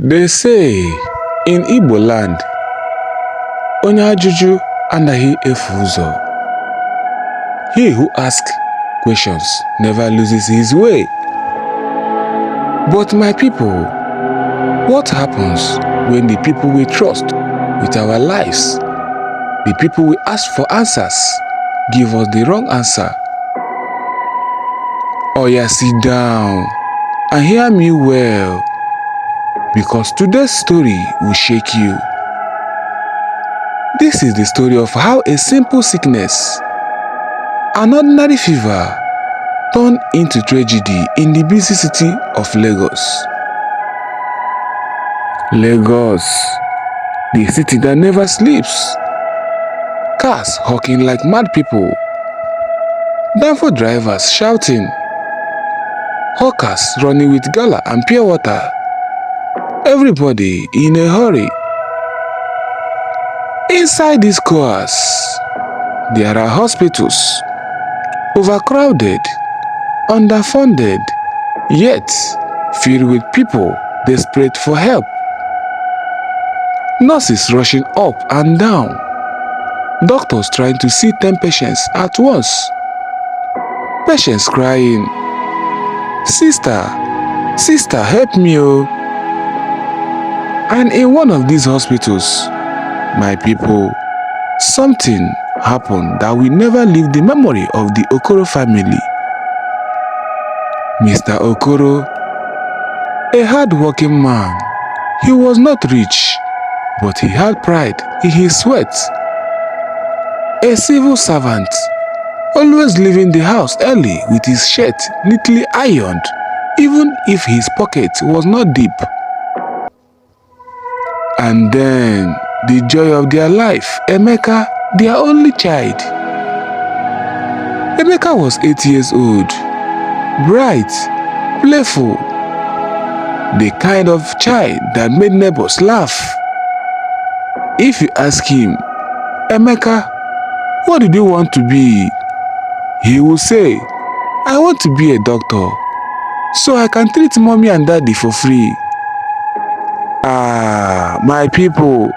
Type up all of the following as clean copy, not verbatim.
They say in Igbo land, onye ajụjụ anaghị efu ụzọ. He who asks questions never loses his way. But my people, what happens when the people we trust with our lives, the people we ask for answers, give us the wrong answer? Oya, sit down and hear me well, because today's story will shake you. This is the story of how a simple sickness, an ordinary fever, turned into tragedy in the busy city of Lagos. Lagos, the city that never sleeps. Cars honking like mad people, danfo drivers shouting, hawkers running with gala and pure water. Everybody in a hurry. Inside these cars, there are hospitals, overcrowded, underfunded, yet filled with people desperate for help. Nurses rushing up and down, doctors trying to see 10 patients at once, patients crying, "Sister, sister, help me oh." And in one of these hospitals, my people, something happened that will never leave the memory of the Okoro family. Mr. Okoro, a hard-working man, he was not rich, but he had pride in his sweat. A civil servant, always leaving the house early with his shirt neatly ironed, even if his pocket was not deep. And then, the joy of their life, Emeka, their only child. Emeka was 8 years old, bright, playful, the kind of child that made neighbors laugh. If you ask him, "Emeka, what did you want to be?" he will say, "I want to be a doctor, so I can treat mommy and daddy for free." Ah, my people,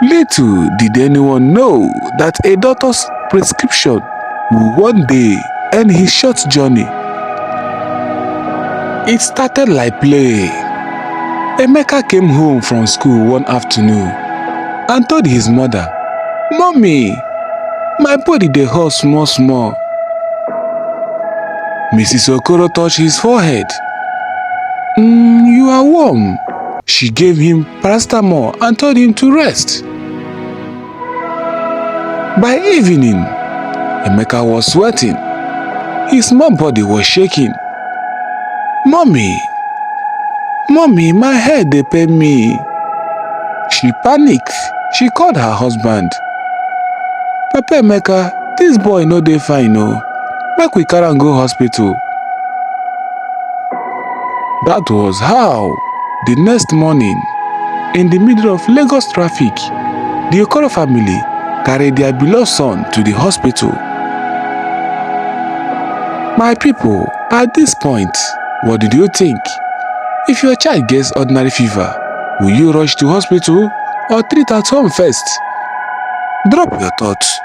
little did anyone know that a doctor's prescription will one day end his short journey. It started like play. Emeka came home from school one afternoon and told his mother, "Mommy, my body dey hurt small small." Mrs. Okoro touched his forehead. You are warm." She gave him paracetamol and told him to rest. By evening, Emeka was sweating. His small body was shaking. Mommy, my head dey pain me." She panicked. She called her husband. "Papa Emeka, this boy no dey fine oh. Make we carry am go hospital." That was how, the next morning, in the middle of Lagos traffic, the Okoro family carried their beloved son to the hospital. My people, at this point, what did you think? If your child gets ordinary fever, will you rush to hospital or treat at home first? Drop your thoughts.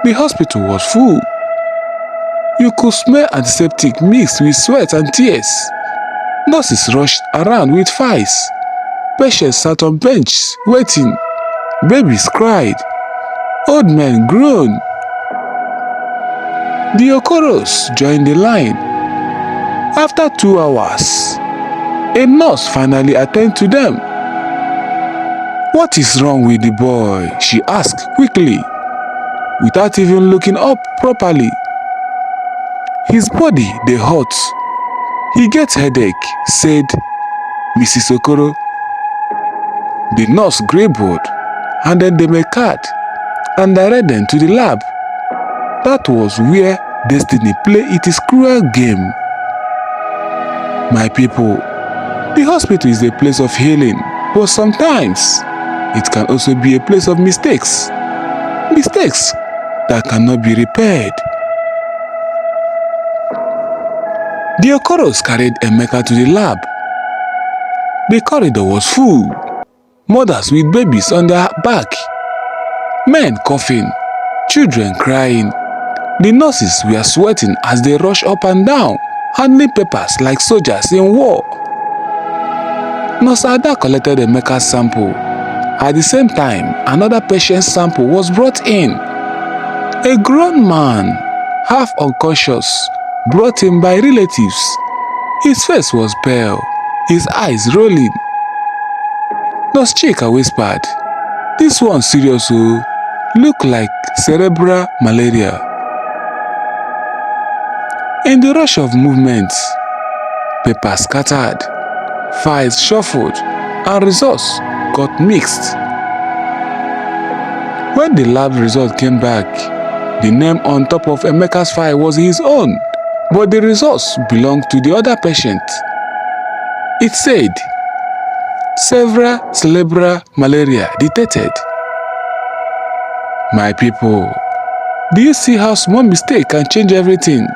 The hospital was full. You could smell antiseptic mixed with sweat and tears. Nurses rushed around with files. Patients sat on benches waiting. Babies cried. Old men groaned. The Okoros joined the line. After 2 hours, a nurse finally attended to them. "What is wrong with the boy?" she asked quickly, without even looking up properly. "His body dey hot. He gets headache," said Mrs. Okoro. The nurse grumbled, handed them a card, and directed them to the lab. That was where destiny played its cruel game. My people, the hospital is a place of healing, but sometimes it can also be a place of mistakes. Mistakes that cannot be repaired. The Okoros carried Emeka to the lab. The corridor was full. Mothers with babies on their back. Men coughing. Children crying. The nurses were sweating as they rushed up and down, handling papers like soldiers in war. Nurse Ada collected Emeka's sample. At the same time, another patient's sample was brought in. A grown man, half unconscious, brought in by relatives. His face was pale, his eyes rolling. Nurse Chika whispered, "This one serious oh, look like cerebral malaria." In the rush of movements, papers scattered, files shuffled, and results got mixed. When the lab result came back, the name on top of Emeka's file was his own, but the results belonged to the other patient. It said, "Several cerebral malaria detected." My people, do you see how small mistake can change everything?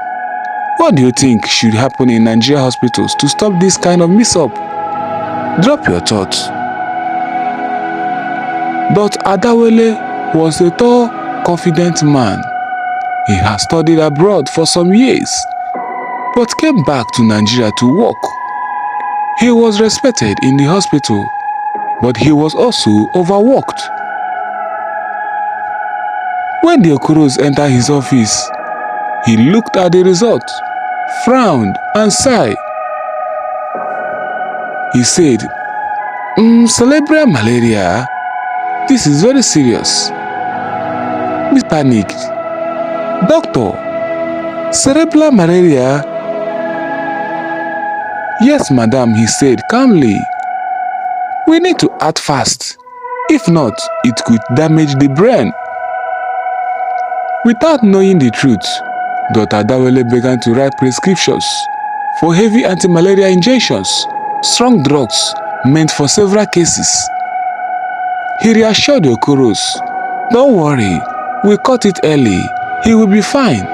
What do you think should happen in Nigerian hospitals to stop this kind of mix-up? Drop your thoughts. Dr. Adawale was a tall, confident man. He had studied abroad for some years, but came back to Nigeria to work. He was respected in the hospital, but he was also overworked. When the Okoros entered his office, he looked at the result, frowned, and sighed. He said, "Cerebral malaria? This is very serious." He panicked. "Doctor, cerebral malaria?" "Yes, madam," he said calmly. "We need to act fast. If not, it could damage the brain." Without knowing the truth, Dr. Adawale began to write prescriptions for heavy anti-malaria injections, strong drugs meant for several cases. He reassured the Okoros, "Don't worry, we caught it early, he will be fine."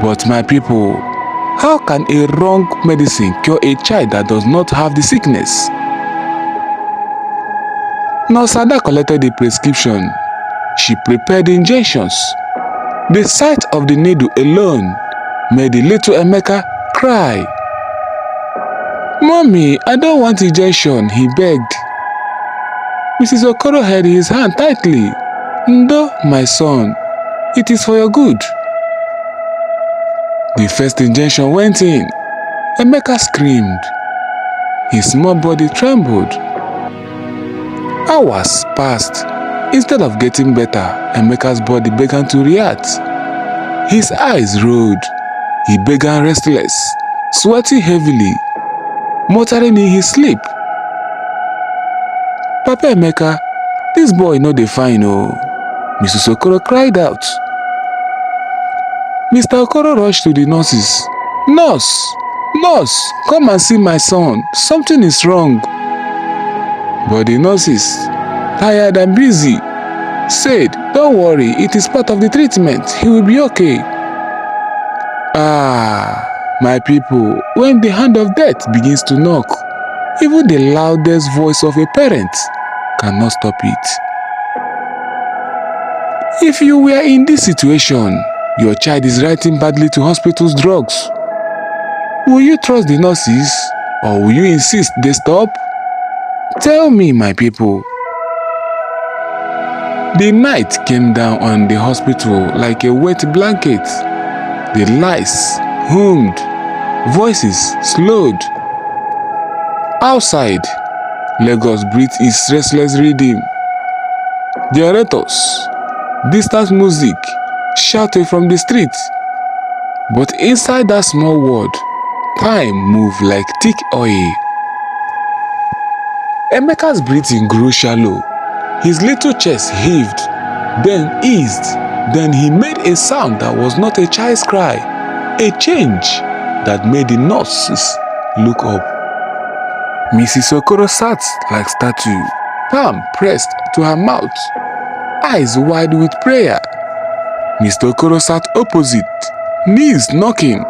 But my people, how can a wrong medicine cure a child that does not have the sickness? Nurse Ada collected the prescription. She prepared the injections. The sight of the needle alone made the little Emeka cry. "Mommy, I don't want injection," he begged. Mrs. Okoro held his hand tightly. "Ndo, my son, it is for your good." The first injection went in. Emeka screamed. His small body trembled. Hours passed. Instead of getting better, Emeka's body began to react. His eyes rolled. He began restless, sweating heavily, muttering in his sleep. "Papa Emeka, this boy no dey fine oh," Mrs. Okoro cried out. Mr. Okoro rushed to the nurses. Nurse, come and see my son. Something is wrong." But the nurses, tired and busy, said, "Don't worry, it is part of the treatment. He will be okay." My people, when the hand of death begins to knock, even the loudest voice of a parent cannot stop it. If you were in this situation, your child is writing badly to hospital's drugs, will you trust the nurses or will you insist they stop? Tell me, my people. The night came down on the hospital like a wet blanket. The lights hummed, voices slowed. Outside, Lagos breathed its restless rhythm. Generators, distant music shouted from the streets. But inside that small world, time moved like thick oil. Emeka's breathing grew shallow. His little chest heaved, then eased. Then he made a sound that was not a child's cry, a change that made the nurses look up. Mrs. Okoro sat like statue, palm pressed to her mouth, eyes wide with prayer. Mr. Okoro sat opposite, knees knocking.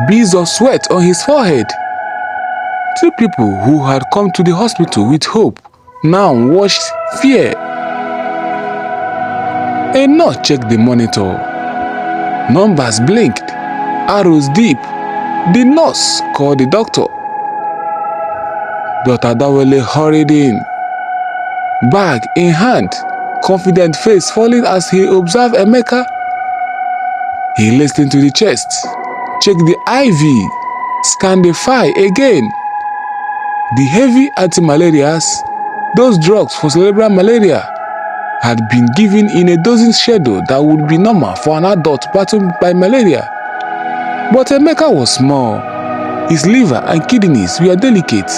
beads of sweat on his forehead. Two people who had come to the hospital with hope now watched fear. A nurse checked the monitor. Numbers blinked, arrows deep. The nurse called the doctor. Dr. Dawele hurried in, bag in hand, confident face falling as he observed Emeka. He listened to the chest, checked the IV, scanned the file again. The heavy anti-malarias, those drugs for cerebral malaria, had been given in a dosing schedule that would be normal for an adult battled by malaria. But Emeka was small. His liver and kidneys were delicate,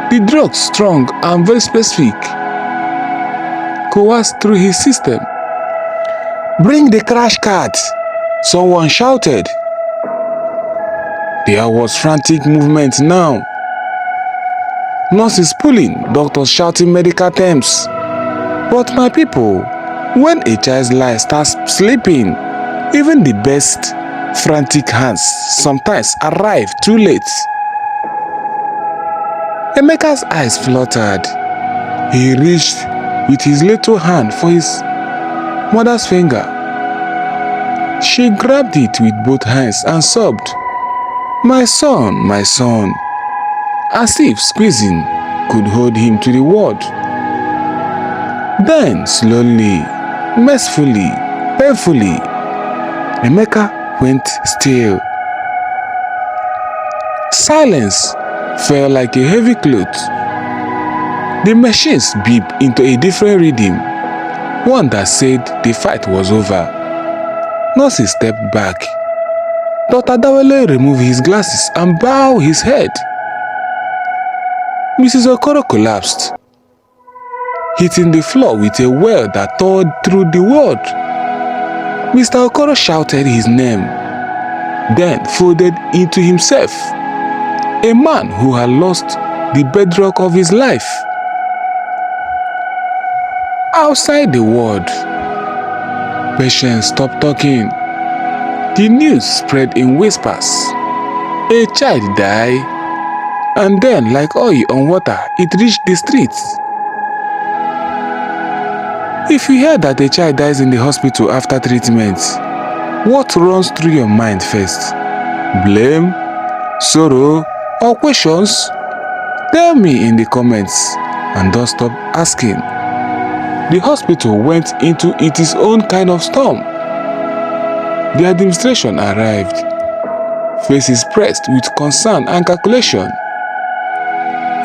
the drugs strong and very specific. Coerced through his system. "Bring the crash cart!" someone shouted. There was frantic movement now. Nurses pulling, doctors shouting medical terms. But my people, when a child's life starts slipping, even the best frantic hands sometimes arrive too late. Emeka's eyes fluttered. He reached with his little hand for his mother's finger. She grabbed it with both hands and sobbed, my son," as if squeezing could hold him to the world. Then slowly, mercifully, painfully, Emeka went still. Silence fell like a heavy cloth. The machines beeped into a different rhythm, one that said the fight was over. Nurses stepped back. Dr. Dawele removed his glasses and bowed his head. Mrs. Okoro collapsed, hitting the floor with a wail that tore through the world. Mr. Okoro shouted his name, then folded into himself, a man who had lost the bedrock of his life. Outside the ward, patients stopped talking. The news spread in whispers. A child died, and then, like oil on water, it reached the streets. If you hear that a child dies in the hospital after treatment, what runs through your mind first? Blame, sorrow, or questions? Tell me in the comments, and don't stop asking. The hospital went into its own kind of storm. The administration arrived, faces pressed with concern and calculation.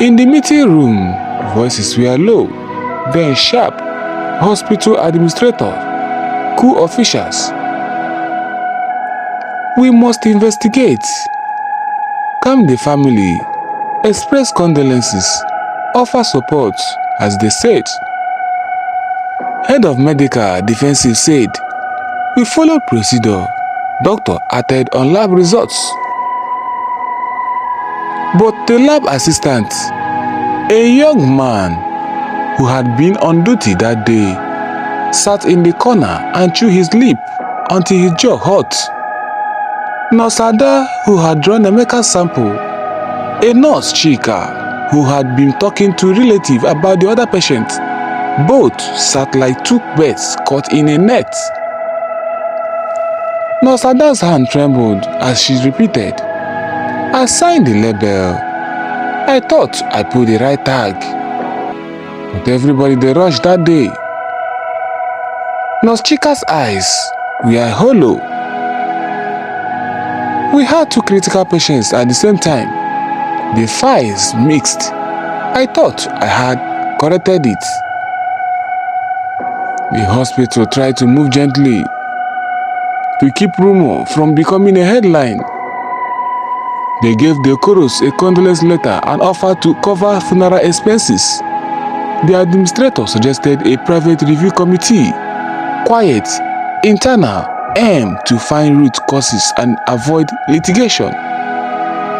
In the meeting room, voices were low, then sharp. Hospital administrator, coup officials. We must investigate, calm the family, express condolences, offer support, as they said. Head of medical defensive said, we followed procedure. Doctor acted on lab results. But the lab assistant, a young man who had been on duty that day, sat in the corner and chewed his lip until his jaw hurt. Nurse Ada, who had drawn Emeka's sample, a nurse Chika, who had been talking to relatives about the other patient, both sat like two birds caught in a net. Nurse Ada's hand trembled as she repeated, I signed the label. I thought I put the right tag. But everybody they rushed that day. Nurse Chika's eyes were hollow. We had two critical patients at the same time. The files mixed. I thought I had corrected it. The hospital tried to move gently to keep rumor from becoming a headline. They gave the Okoros a condolence letter and offered to cover funeral expenses. The administrator suggested a private review committee, quiet, internal, aimed to find root causes and avoid litigation.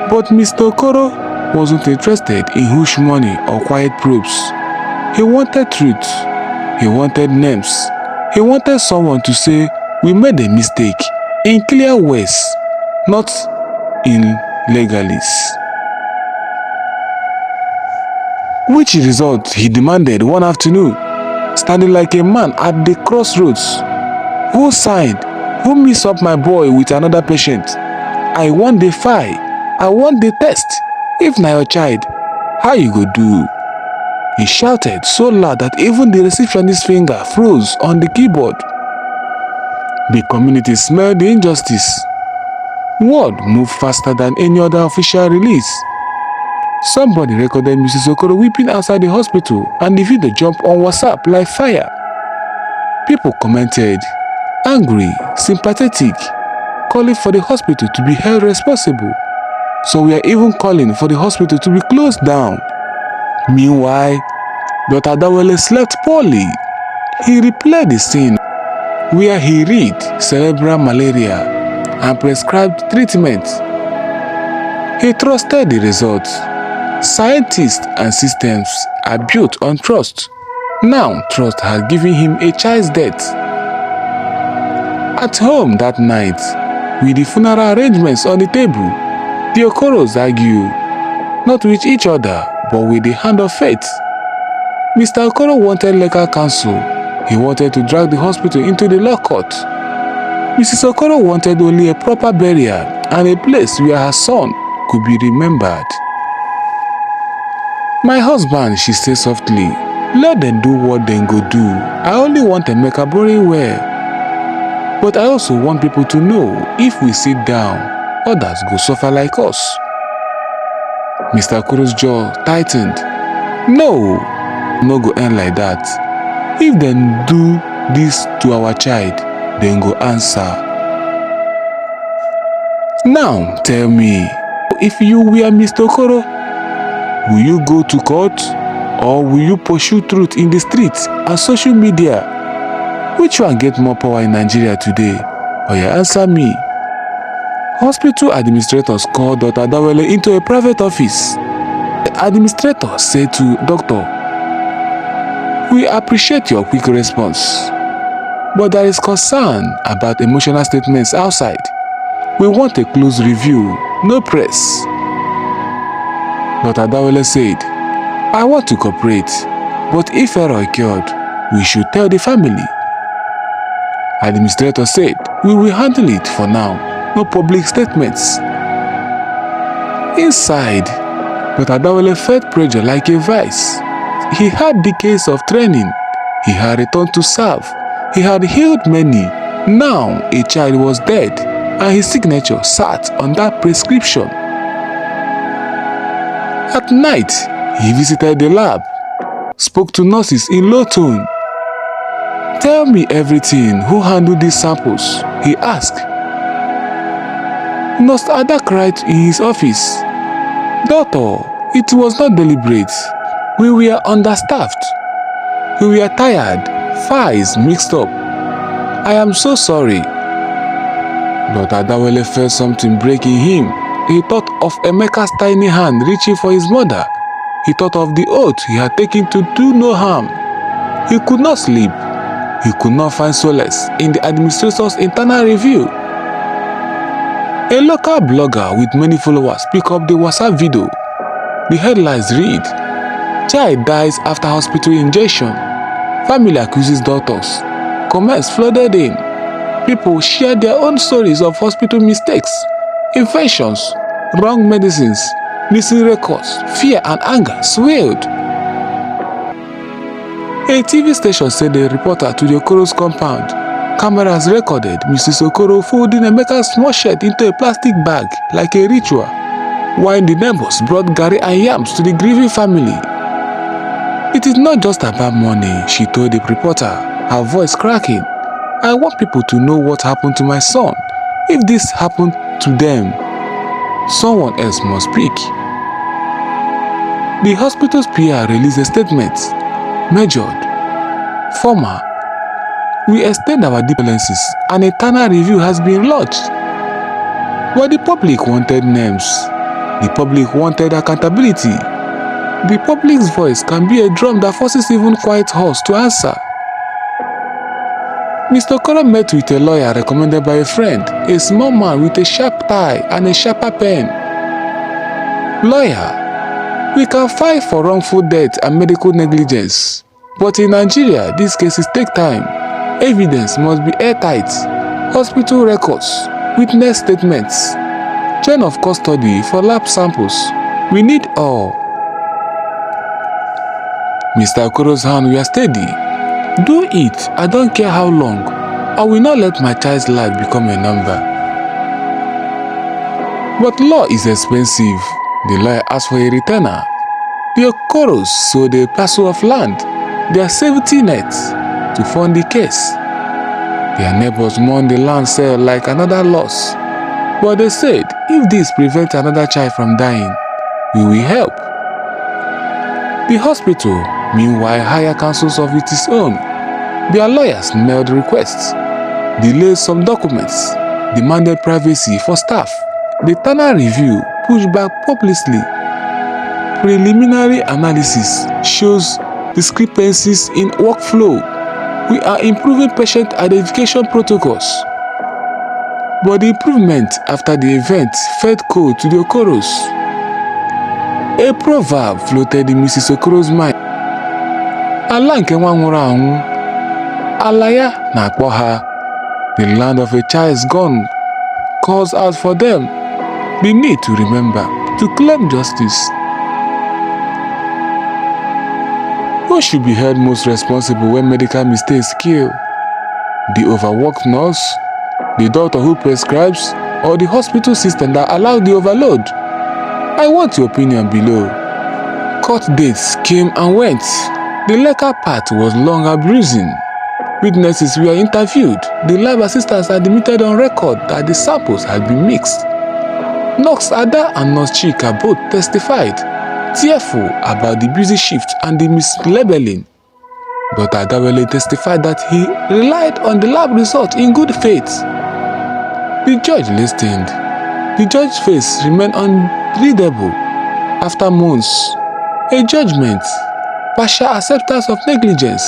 But Mr. Okoro wasn't interested in hush money or quiet probes. He wanted truth. He wanted names. He wanted someone to say, we made a mistake, in clear ways, not in legalis. Which result he demanded one afternoon, standing like a man at the crossroads. Who signed? Who mixed up my boy with another patient? I want the file. I want the test. If na your child, how you go do? He shouted so loud that even the receptionist's finger froze on the keyboard. The community smelled the injustice. Word moved faster than any other official release. Somebody recorded Mrs. Okoro weeping outside the hospital, and the video jumped on WhatsApp like fire. People commented, angry, sympathetic, calling for the hospital to be held responsible. So we are even calling for the hospital to be closed down. Meanwhile, Dr. Dawele slept poorly. He replayed the scene where he read cerebral malaria and prescribed treatment. He trusted the results. Scientists and systems are built on trust. Now trust has given him a child's death. At home that night, with the funeral arrangements on the table, the Okoros argue, not with each other, but with the hand of fate. Mr. Okoro wanted legal counsel. He wanted to drag the hospital into the law court. Mrs. Okoro wanted only a proper burial and a place where her son could be remembered. My husband, she said softly, let them do what they go do. I only want Emeka buried well. But I also want people to know if we sit down, others go suffer like us. Mr. Okoro's jaw tightened. No go end like that. If they do this to our child, then go answer. Now tell me, if you were Mr. Okoro, will you go to court or will you pursue truth in the streets and social media? Which one get more power in Nigeria today? Or you answer me. Hospital administrators called Dr. Dawele into a private office. The administrator said to Doctor, we appreciate your quick response, but there is concern about emotional statements outside. We want a close review, no press. Dr. Dawele said, I want to cooperate, but if error occurred, we should tell the family. Administrator said, we will handle it for now, no public statements. Inside, Dr. Dawele felt pressure like a vice. He had decades of training. He had returned to serve. He had healed many. Now a child was dead, and his signature sat on that prescription. At night, he visited the lab, spoke to nurses in low tone. Tell me everything. Who handled these samples? He asked. Nurse Ada cried in his office. Doctor, it was not deliberate. We were understaffed. We were tired. Files mixed up. I am so sorry. Dr. Dawele felt something breaking him. He thought of Emeka's tiny hand reaching for his mother. He thought of the oath he had taken to do no harm. He could not sleep. He could not find solace in the administrator's internal review. A local blogger with many followers picked up the WhatsApp video. The headlines read, Child dies after hospital injection. Family accuses doctors. Comments flooded in. People shared their own stories of hospital mistakes, infections, wrong medicines, missing records. Fear and anger swelled. A TV station sent a reporter to the Okoro's compound. Cameras recorded Mrs. Okoro folding Emeka's small shirt into a plastic bag like a ritual, while the neighbors brought garri and yams to the grieving family. It is not just about money, she told the reporter, her voice cracking. I want people to know what happened to my son. If this happened to them, someone else must speak. The hospital's PR released a statement. Measured. Former. We extend our condolences. An internal review has been lodged. But the public wanted names. The public wanted accountability. The public's voice can be a drum that forces even quiet horse to answer. Mr. Okoro met with a lawyer recommended by a friend, a small man with a sharp tie and a sharper pen. Lawyer, we can file for wrongful death and medical negligence, but in Nigeria, these cases take time. Evidence must be airtight. Hospital records, witness statements, chain of custody for lab samples. We need all. Mr. Okoro's hand were steady. Do it, I don't care how long. I will not let my child's life become a number. But law is expensive. The lawyer asked for a retainer. The Okoros sold a parcel of land, their safety net, to fund the case. Their neighbors mourned the land sale like another loss. But they said, if this prevents another child from dying, we will help. The hospital, meanwhile, hired counsels of its own. Their lawyers mailed requests, delayed some documents, demanded privacy for staff. The Tana review pushed back publicly. Preliminary analysis shows discrepancies in workflow. We are improving patient identification protocols. But the improvement after the event fed cold to the Okoros. A proverb floated in Mrs. Okoro's mind. Ala nke nwa nwụrụ anwụ, ala ya na-akpọ ha. The land of a child is gone calls out for them. The need to remember, to claim justice. Who should be held most responsible when medical mistakes kill? The overworked nurse, the doctor who prescribes, or the hospital system that allowed the overload? I want your opinion below. Court dates came and went. The legal part was long and bruising. Witnesses were interviewed. The lab assistants admitted on record that the samples had been mixed. Nurse Ada and Nurse Chika both testified, tearful about the busy shift and the mislabeling. But Adawale testified that he relied on the lab result in good faith. The judge listened. The judge's face remained unreadable. After months, a judgment, partial acceptance of negligence.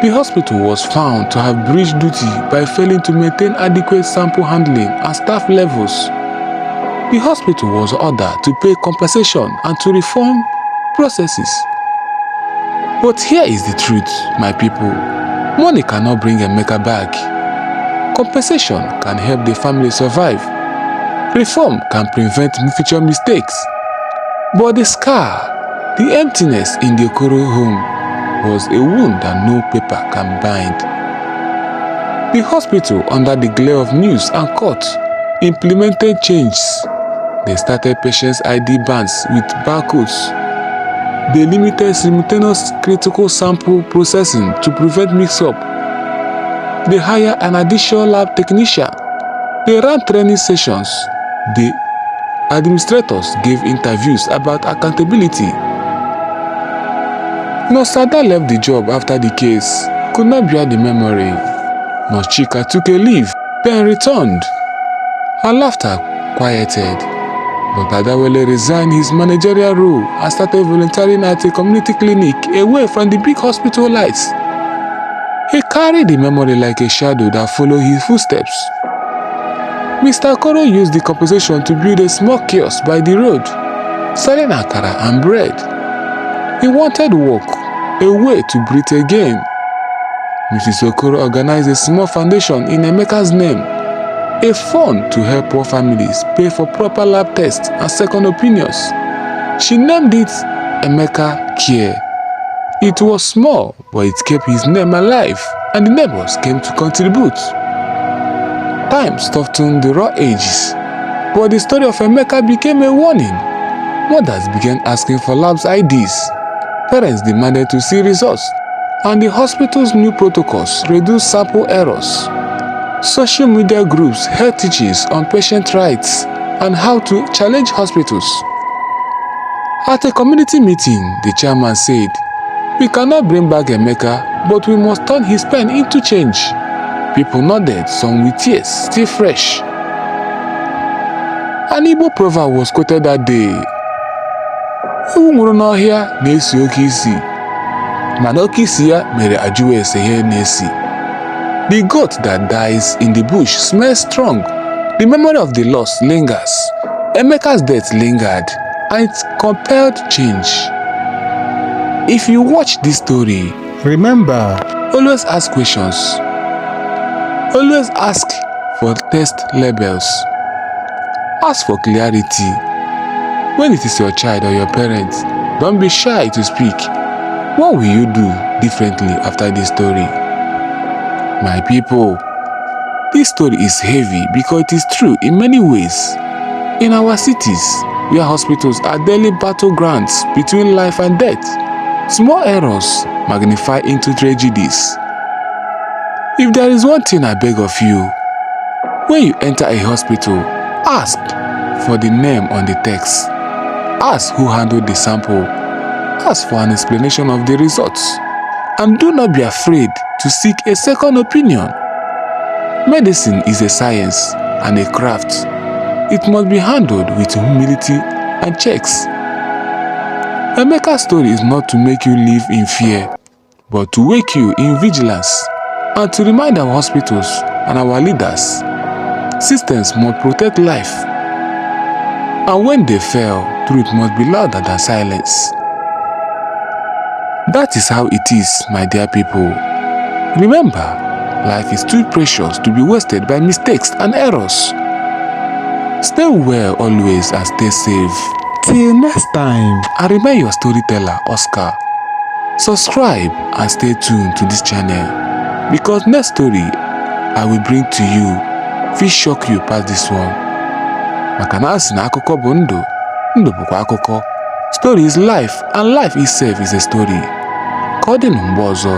The hospital was found to have breached duty by failing to maintain adequate sample handling and staff levels. The hospital was ordered to pay compensation and to reform processes. But here is the truth, my people. Money cannot bring Emeka back. Compensation can help the family survive. Reform can prevent future mistakes. But the scar, the emptiness in the Okoro home, was a wound that no paper can bind. The hospital, under the glare of news and court, implemented changes. They started patients' ID bands with barcodes. They limited simultaneous critical sample processing to prevent mix-up. They hired an additional lab technician. They ran training sessions. The administrators gave interviews about accountability. Nurse Ada left the job after the case, could not bear the memory. Nurse Chika took a leave, then returned. Her laughter quieted. But Adawale resigned his managerial role and started volunteering at a community clinic away from the big hospital lights. He carried the memory like a shadow that followed his footsteps. Mr. Okoro used the compensation to build a small kiosk by the road, selling akara and bread. He wanted work, a way to breathe again. Mrs. Okoro organized a small foundation in Emeka's name, a fund to help poor families pay for proper lab tests and second opinions. She named it Emeka Care. It was small, but it kept his name alive, and the neighbors came to contribute. Time softened the raw edges, but the story of Emeka became a warning. Mothers began asking for labs IDs. Parents demanded to see results, and the hospital's new protocols reduced sample errors. Social media groups held teachings on patient rights and how to challenge hospitals. At a community meeting, the chairman said, "We cannot bring back Emeka, but we must turn his pain into change." People nodded, some with tears still fresh. An Igbo proverb was quoted that day. Ewu nwụrụ n'ọhịa na-esi oke isi, mana oke isi ya mere ajụwa ese ihe na-esi. The goat that dies in the bush smells strong. The memory of the lost lingers. Emeka's death lingered, and it compelled change. If you watch this story, remember, always ask questions. Always ask for test labels. Ask for clarity. When it is your child or your parents, don't be shy to speak. What will you do differently after this story? My people, this story is heavy because it is true in many ways. In our cities, where hospitals are daily battlegrounds between life and death, small errors magnify into tragedies. If there is one thing I beg of you, when you enter a hospital, ask for the name on the text. Ask who handled the sample. Ask for an explanation of the results. And do not be afraid to seek a second opinion. Medicine is a science and a craft. It must be handled with humility and checks. Emeka's story is not to make you live in fear, but to wake you in vigilance and to remind our hospitals and our leaders, systems must protect life. And when they fail, truth must be louder than silence. That is how it is, my dear people. Remember, life is too precious to be wasted by mistakes and errors. Stay well always and stay safe. Till next time, I remain your storyteller, Oscar. Subscribe and stay tuned to this channel, because next story I will bring to you will shock you past this one. Maka na asị na akụkọ bụ ndụ, ndụ bụkwa akụkọ. Story is life, and life itself is a story. Ka ọ dị mgbe ọzọ.